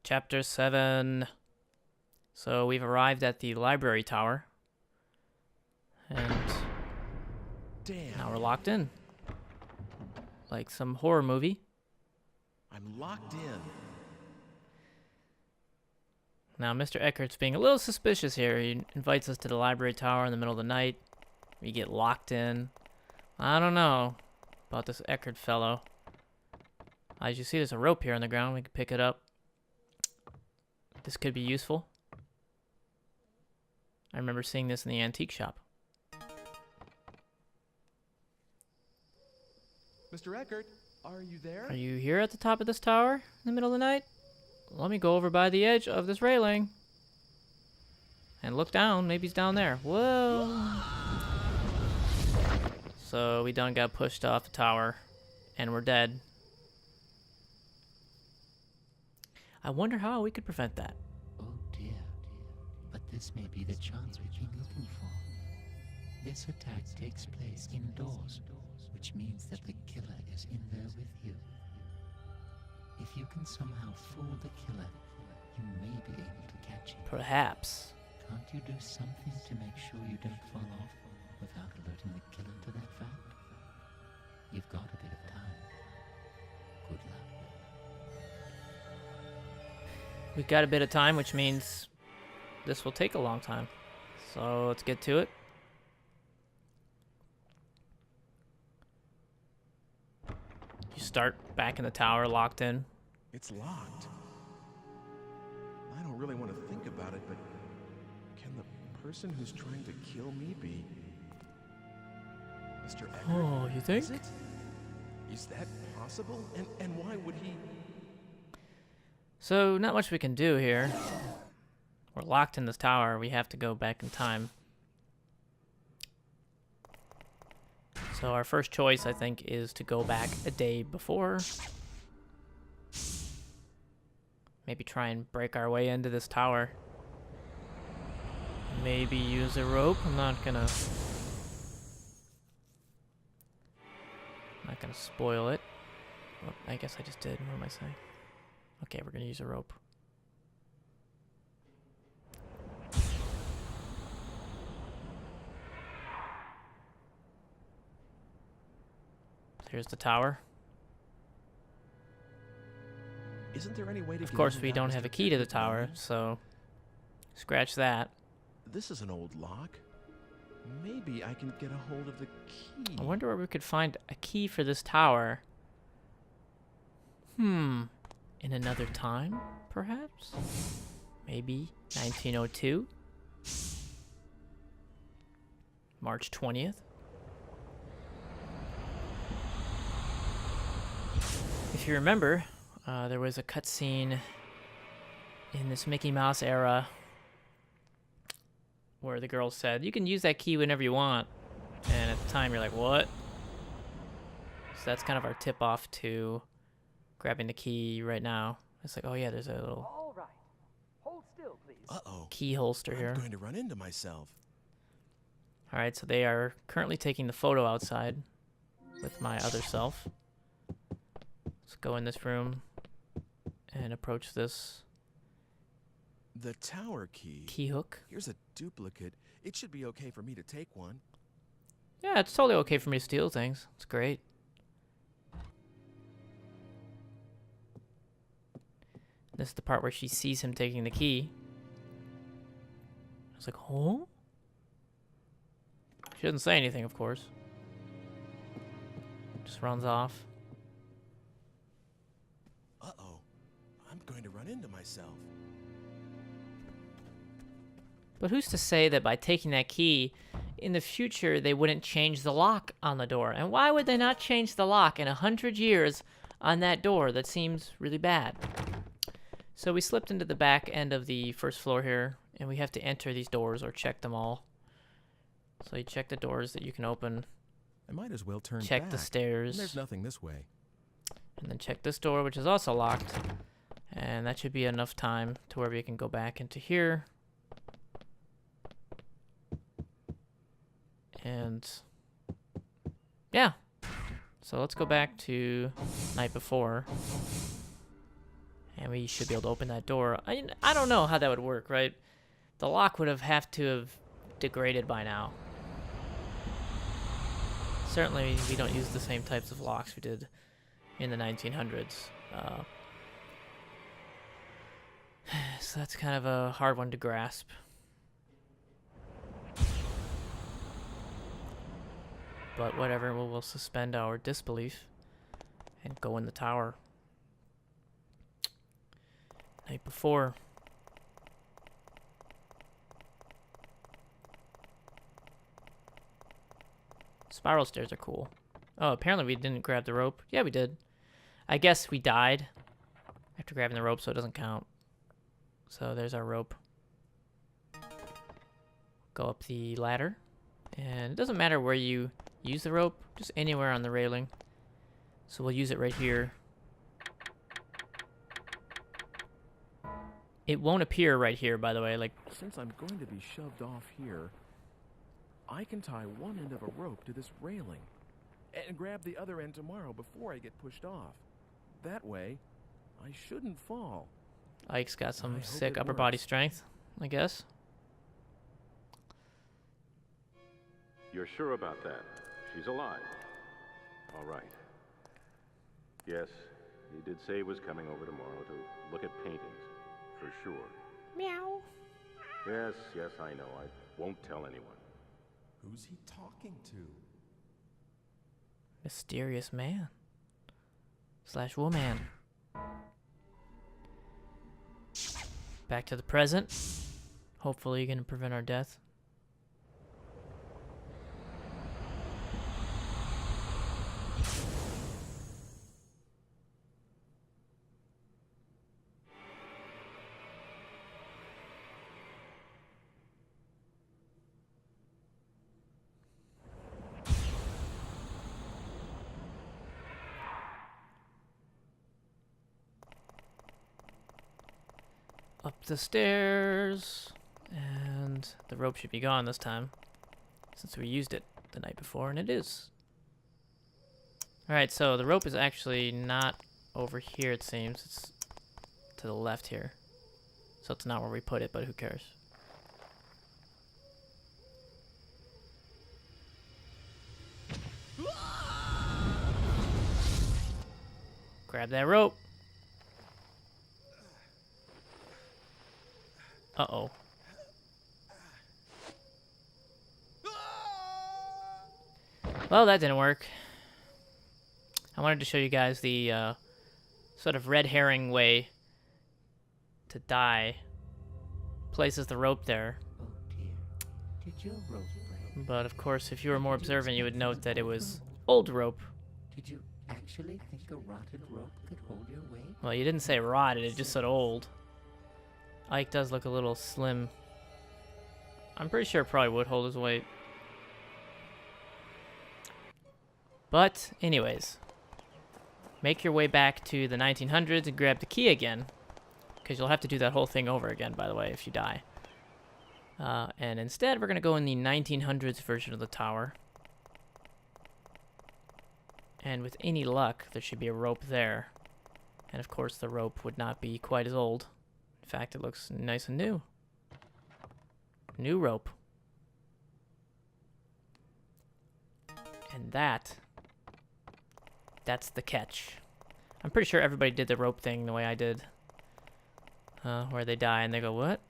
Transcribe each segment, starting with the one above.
Chapter 7. So we've arrived at the library tower. And Damn. now we're locked in. Like some horror movie. I'm locked in. Now Mr. Eckert's being a little suspicious here. He invites us to the library tower in the middle of the night. We get locked in. I don't know about this Eckert fellow. As you see, there's a rope here on the ground. We can pick it up. This could be useful. I remember seeing this in the antique shop. Mr. Eckert, are you there? Are you here at the top of this tower in the middle of the night? Let me go over by the edge of this railing. And look down. Maybe he's down there. Whoa. So we done got pushed off the tower. And we're dead. I wonder how we could prevent that. Oh dear. But this may be the chance we've been looking for. This attack takes place indoors, which means that the killer is in there with you. If you can somehow fool the killer, you may be able to catch him. Perhaps. Can't you do something to make sure you don't fall off without alerting the killer to that fact? You've got a bit of time. Good luck. We've got a bit of time, which means this will take a long time. So let's get to it. You start back in the tower, locked in. It's locked. I don't really want to think about it, but can the person who's trying to kill me be Mr. Eckert? Oh, you think? Is it? Is that possible? And why would he? So, not much we can do here. We're locked in this tower. We have to go back in time. So our first choice, I think, is to go back a day before. Maybe try and break our way into this tower. Maybe use a rope. I'm not gonna spoil it. Oh, I guess I just did. What am I saying? Okay, we're gonna use a rope. Here's the tower. Isn't there any way to? Of course, we don't have a key to the tower, so scratch that. This is an old lock. Maybe I can get a hold of the key. I wonder where we could find a key for this tower. In another time, perhaps? Maybe 1902? March 20th? If you remember, there was a cutscene in this Mickey Mouse era where the girl said, you can use that key whenever you want. And at the time, you're like, what? So that's kind of our tip-off to grabbing the key right now. It's like, oh yeah, there's a little All right. Hold still, please. Uh-oh. key holster here. I'm going to run into myself. All right, so they are currently taking the photo outside with my other self. Let's go in this room and approach this The tower key. key hook. Here's a duplicate. It should be okay for me to take one. Yeah, it's totally okay for me to steal things. It's great. This is the part where she sees him taking the key. I was like, oh? She doesn't say anything, of course. Just runs off. Uh-oh. I'm going to run into myself. But who's to say that by taking that key, in the future, they wouldn't change the lock on the door? And why would they not change the lock in 100 years on that door? That seems really bad. So we slipped into the back end of the first floor here, and we have to enter these doors or check them all. So you check the doors that you can open, I might as well turn check back. the stairs, There's nothing this way. and then check this door, which is also locked. And that should be enough time to where we can go back into here. And yeah, so let's go back to night before And we should be able to open that door. I don't know how that would work, right? The lock would have to have degraded by now. Certainly, we don't use the same types of locks we did in the 1900s. So that's kind of a hard one to grasp. But whatever, we'll suspend our disbelief and go in the tower. Night before. Spiral stairs are cool. Oh, apparently we didn't grab the rope. Yeah, we did. I guess we died after grabbing the rope, so it doesn't count. So there's our rope. Go up the ladder. And it doesn't matter where you use the rope, just anywhere on the railing. So we'll use it right here. It won't appear right here, by the way. Like, Since I'm going to be shoved off here, I can tie one end of a rope to this railing and grab the other end tomorrow before I get pushed off. That way, I shouldn't fall. Ike's got I some hope sick it upper body works. strength, I guess. You're sure about that? She's alive. All right. Yes, he did say he was coming over tomorrow to look at paintings, for sure. Meow. Yes, yes, I know. I won't tell anyone. Who's he talking to? Mysterious man. Slash woman. Back to the present. Hopefully you're gonna prevent our death. Up the stairs, and the rope should be gone this time, since we used it the night before, and it is. Alright, so the rope is actually not over here, it seems. It's to the left here. So it's not where we put it, but who cares? Grab that rope. Uh-oh. Well, that didn't work. I wanted to show you guys the sort of red herring way to die. Places the rope there. Oh dear. Did your rope break? But of course, if you were more observant, you would note that it was old rope. Did you actually think a rotted rope could hold your weight? Well, you didn't say rotted, it just said old. Ike does look a little slim. I'm pretty sure it probably would hold his weight. But, anyways. Make your way back to the 1900s and grab the key again. Because you'll have to do that whole thing over again, by the way, if you die. And instead, we're going to go in the 1900s version of the tower. And with any luck, there should be a rope there. And of course, the rope would not be quite as old. In fact, it looks nice and new. New rope. And that's the catch. I'm pretty sure everybody did the rope thing the way I did. Where they die and they go, what?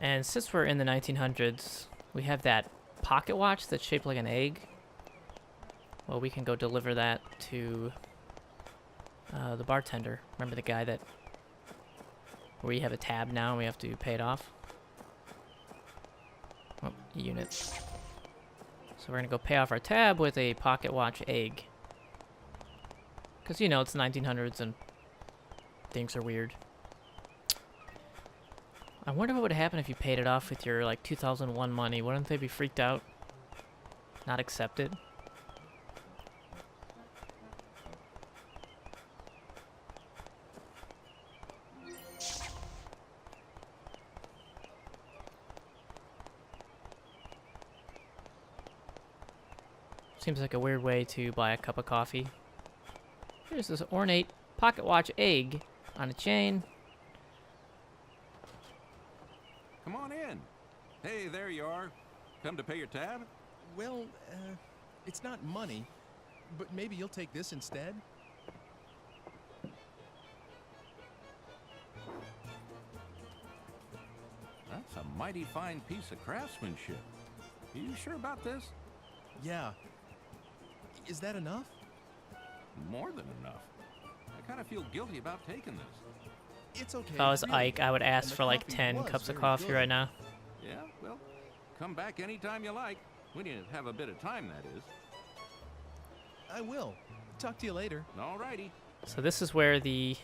And since we're in the 1900s, we have that pocket watch that's shaped like an egg. Well, we can go deliver that to the bartender. Remember the guy that... where you have a tab now and we have to pay it off? Oh, units. So we're going to go pay off our tab with a pocket watch egg. Because, you know, it's the 1900s and things are weird. I wonder what would happen if you paid it off with your, like, 2001 money. Wouldn't they be freaked out? Not accepted? Seems like a weird way to buy a cup of coffee. Here's this ornate pocket watch egg on a chain. Come on in. Hey, there you are. Come to pay your tab? Well, it's not money, but maybe you'll take this instead? That's a mighty fine piece of craftsmanship. Are you sure about this? Yeah. Is that enough? More than enough. I kind of feel guilty about taking this. It's okay. If I was really. Ike, I would And ask the for like coffee 10 was cups of very coffee good. right now. Yeah, well, come back anytime you like. When you have a bit of time, that is. I will. Talk to you later. All righty. So this is where the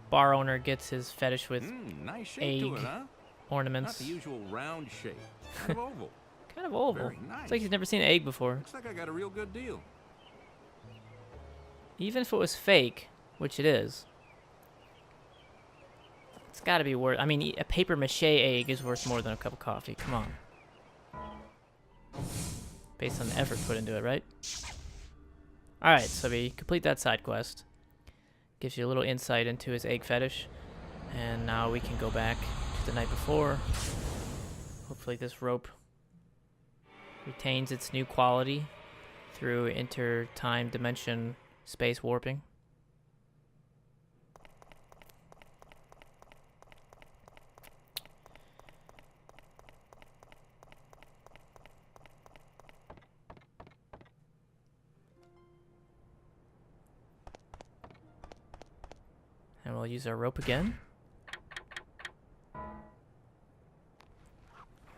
bar owner gets his fetish with Nice shape to egg it, huh? Not ornaments. the usual round shape. Kind of oval. Kind of oval. Very It's nice. like he's never seen an egg before. Looks like I got a real good deal. Even if it was fake, which it is, it's got to be worth. I mean, a paper mache egg is worth more than a cup of coffee. Come on. Based on the effort put into it, right? Alright, so we complete that side quest. Gives you a little insight into his egg fetish. And now we can go back to the night before. Hopefully this rope retains its new quality through inter-time dimension space warping. And we'll use our rope again.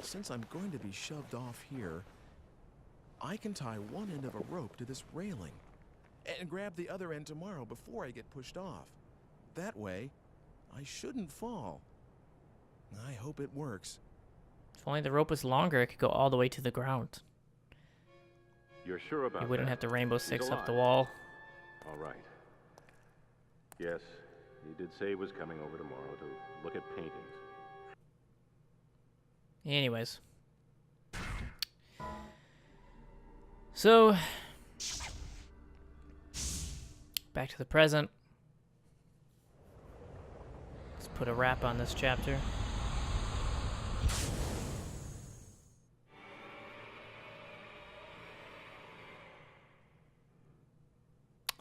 Since I'm going to be shoved off here, I can tie one end of a rope to this railing and grab the other end tomorrow before I get pushed off. That way, I shouldn't fall. I hope it works. If only the rope was longer, it could go all the way to the ground. You're sure about You that? wouldn't have to Rainbow He's Six up the alive. wall. All right. Yes, he did say he was coming over tomorrow to look at paintings. Anyways. So, back to the present. Let's put a wrap on this chapter.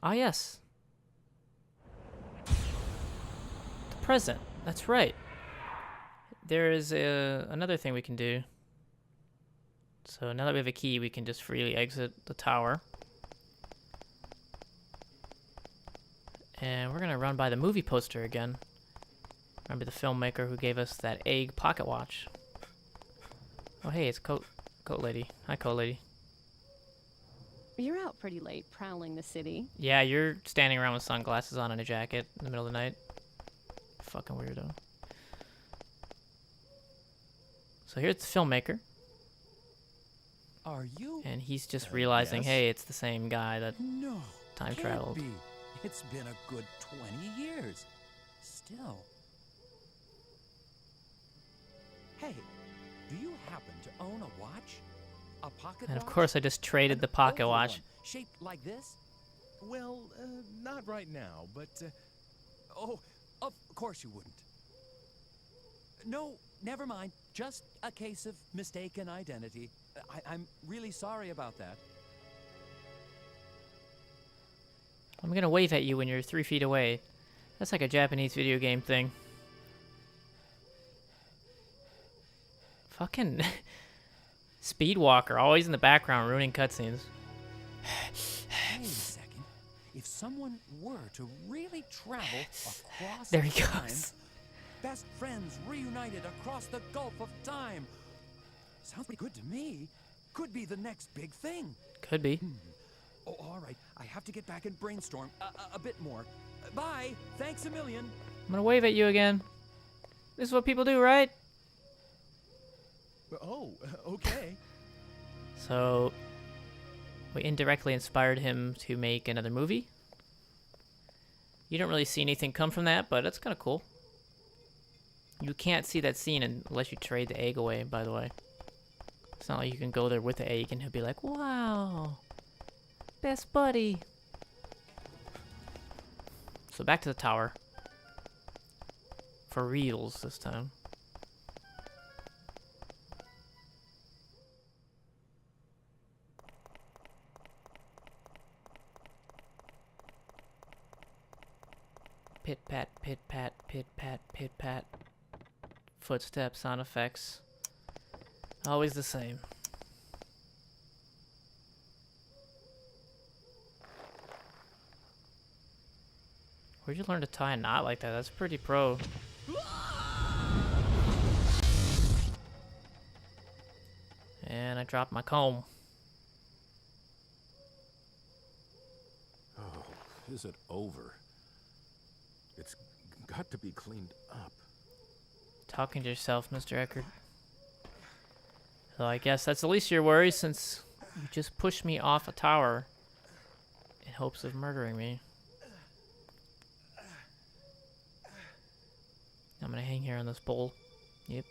Ah, yes. The present. That's right. There is another thing we can do. So now that we have a key, we can just freely exit the tower. And we're going to run by the movie poster again. Remember the filmmaker who gave us that egg pocket watch. Oh, hey, it's Coat Lady. Hi, Coat Lady. You're out pretty late prowling the city. Yeah, you're standing around with sunglasses on and a jacket in the middle of the night. Fucking weirdo. So here's the filmmaker. Are you? And he's just realizing, yes. hey, it's the same guy that No. time can't traveled. be. It's been a good 20 years. Still. Hey, do you happen to own a watch? A pocket And watch? of course, I just traded An the pocket oval watch. one, shaped like this? Well, not right now, but Oh, of course you wouldn't. No, never mind. Just a case of mistaken identity. I'm really sorry about that. I'm gonna wave at you when you're 3 feet away. That's like a Japanese video game thing. Fucking Speedwalker, always in the background, ruining cutscenes. Wait a second. If someone were to really travel across There he time, goes. best friends reunited across the Gulf of Time. Sounds pretty good to me. Could be the next big thing. Could be. Oh, all right. I have to get back and brainstorm a bit more. Bye. Thanks a million. I'm gonna wave at you again. This is what people do, right? oh, okay. So, we indirectly inspired him to make another movie. You don't really see anything come from that, but that's kind of cool. You can't see that scene unless you trade the egg away, by the way. It's not like you can go there with the egg and he'll be like, wow. Best buddy. So back to the tower. For reals this time. Pit pat, pit pat, pit pat, pit pat. Footsteps, sound effects. Always the same. Where'd you learn to tie a knot like that? That's pretty pro. And I dropped my comb. Oh, is it over? It's got to be cleaned up. Talking to yourself, Mr. Eckert. So I guess that's the least of your worries, since you just pushed me off a tower in hopes of murdering me. I'm gonna hang here on this pole. Yep.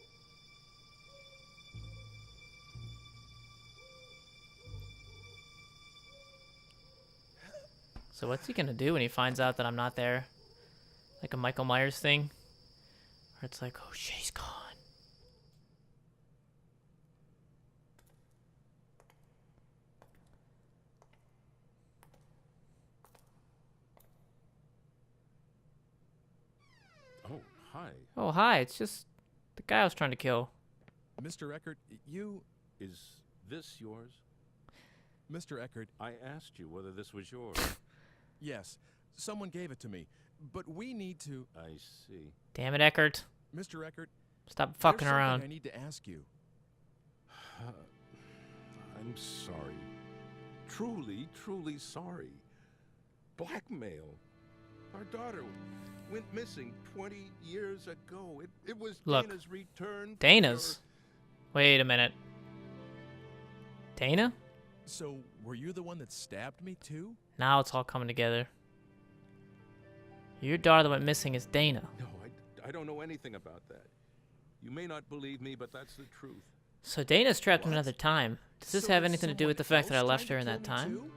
So what's he gonna do when he finds out that I'm not there? Like a Michael Myers thing? Where it's like, oh, she's gone. Oh, hi. Oh, hi, it's just the guy I was trying to kill. Mr. Eckert, you... Is this yours? Mr. Eckert, I asked you whether this was yours. yes, someone gave it to me, but we need to... I see. Damn it, Eckert. Mr. Eckert, Stop fucking there's something around. I need to ask you. I'm sorry. Truly, truly sorry. Blackmail. Our daughter went missing 20 years ago. It was Look, Dana's return. from Dana's? Wait a minute. Dana? So, were you the one that stabbed me, too? Now it's all coming together. Your daughter that went missing is Dana. No, I don't know anything about that. You may not believe me, but that's the truth. So Dana's trapped in What? another time. Does this So have was anything to do with the someone fact that I else left trying her in to that kill me, time?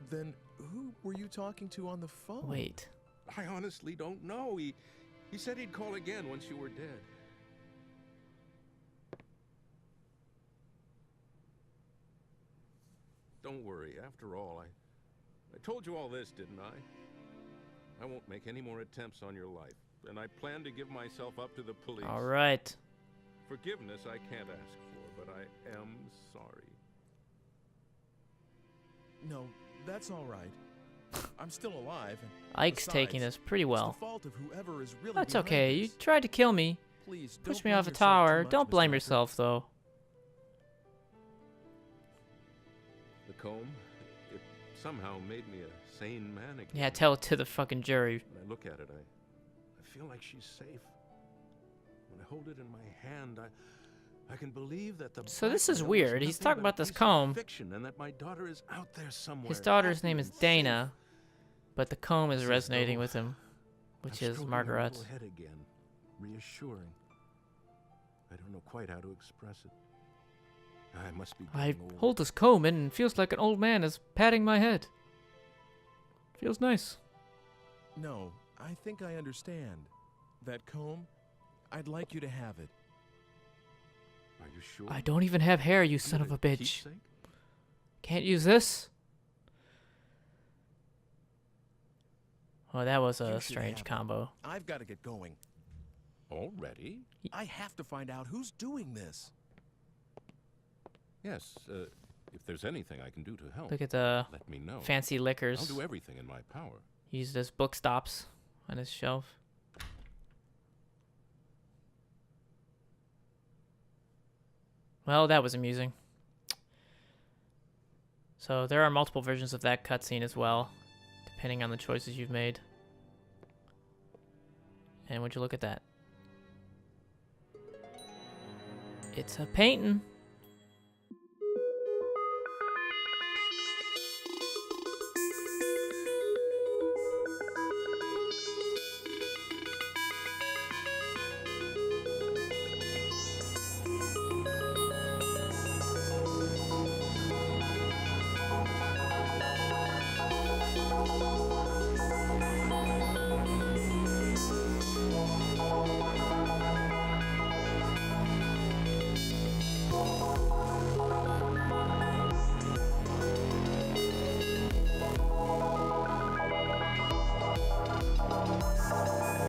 too? Then who were you talking to on the phone? Wait. I honestly don't know. He said he'd call again once you were dead. Don't worry. After all, I told you all this, didn't I? I won't make any more attempts on your life, and I plan to give myself up to the police. All right. Forgiveness I can't ask for, but I am sorry. No, that's all right. I'm still alive. And Ike's taking besides, this pretty it's well. the fault of whoever is really That's behind okay. You this. tried to kill me. Please, Push don't me blame off a yourself tower. too much, Don't Mr. blame Eckert. yourself, though. The comb, it somehow made me a sane man again. Yeah, tell it to the fucking jury. When I look at it, I feel like she's safe. When I hold it in my hand, I can believe that the So this is blackmail was weird. He's nothing talking but a about this piece of comb. fiction, and that my daughter is out there somewhere. His daughter's happy name is and safe. Dana, but the comb is It's as resonating though with him, I'm which is stroking her Margaret. little head again, reassuring. I don't know quite how to express it. I must be I getting old. hold this comb in and it feels like an old man is patting my head. Feels nice. No, I think I understand. That comb, I'd like you to have it. Are you sure? I don't even have hair, you Is son it of a bitch. keepsake? Can't use this? Oh, that was You a should strange have it. combo. I've got to get going. Already? I have to find out who's doing this. Yes. If there's anything I can do to help, Look at the let me know. fancy I'll liquors do everything in my power. used as book stops on his shelf. Well, that was amusing. So there are multiple versions of that cutscene as well, depending on the choices you've made. And would you look at that? It's a painting.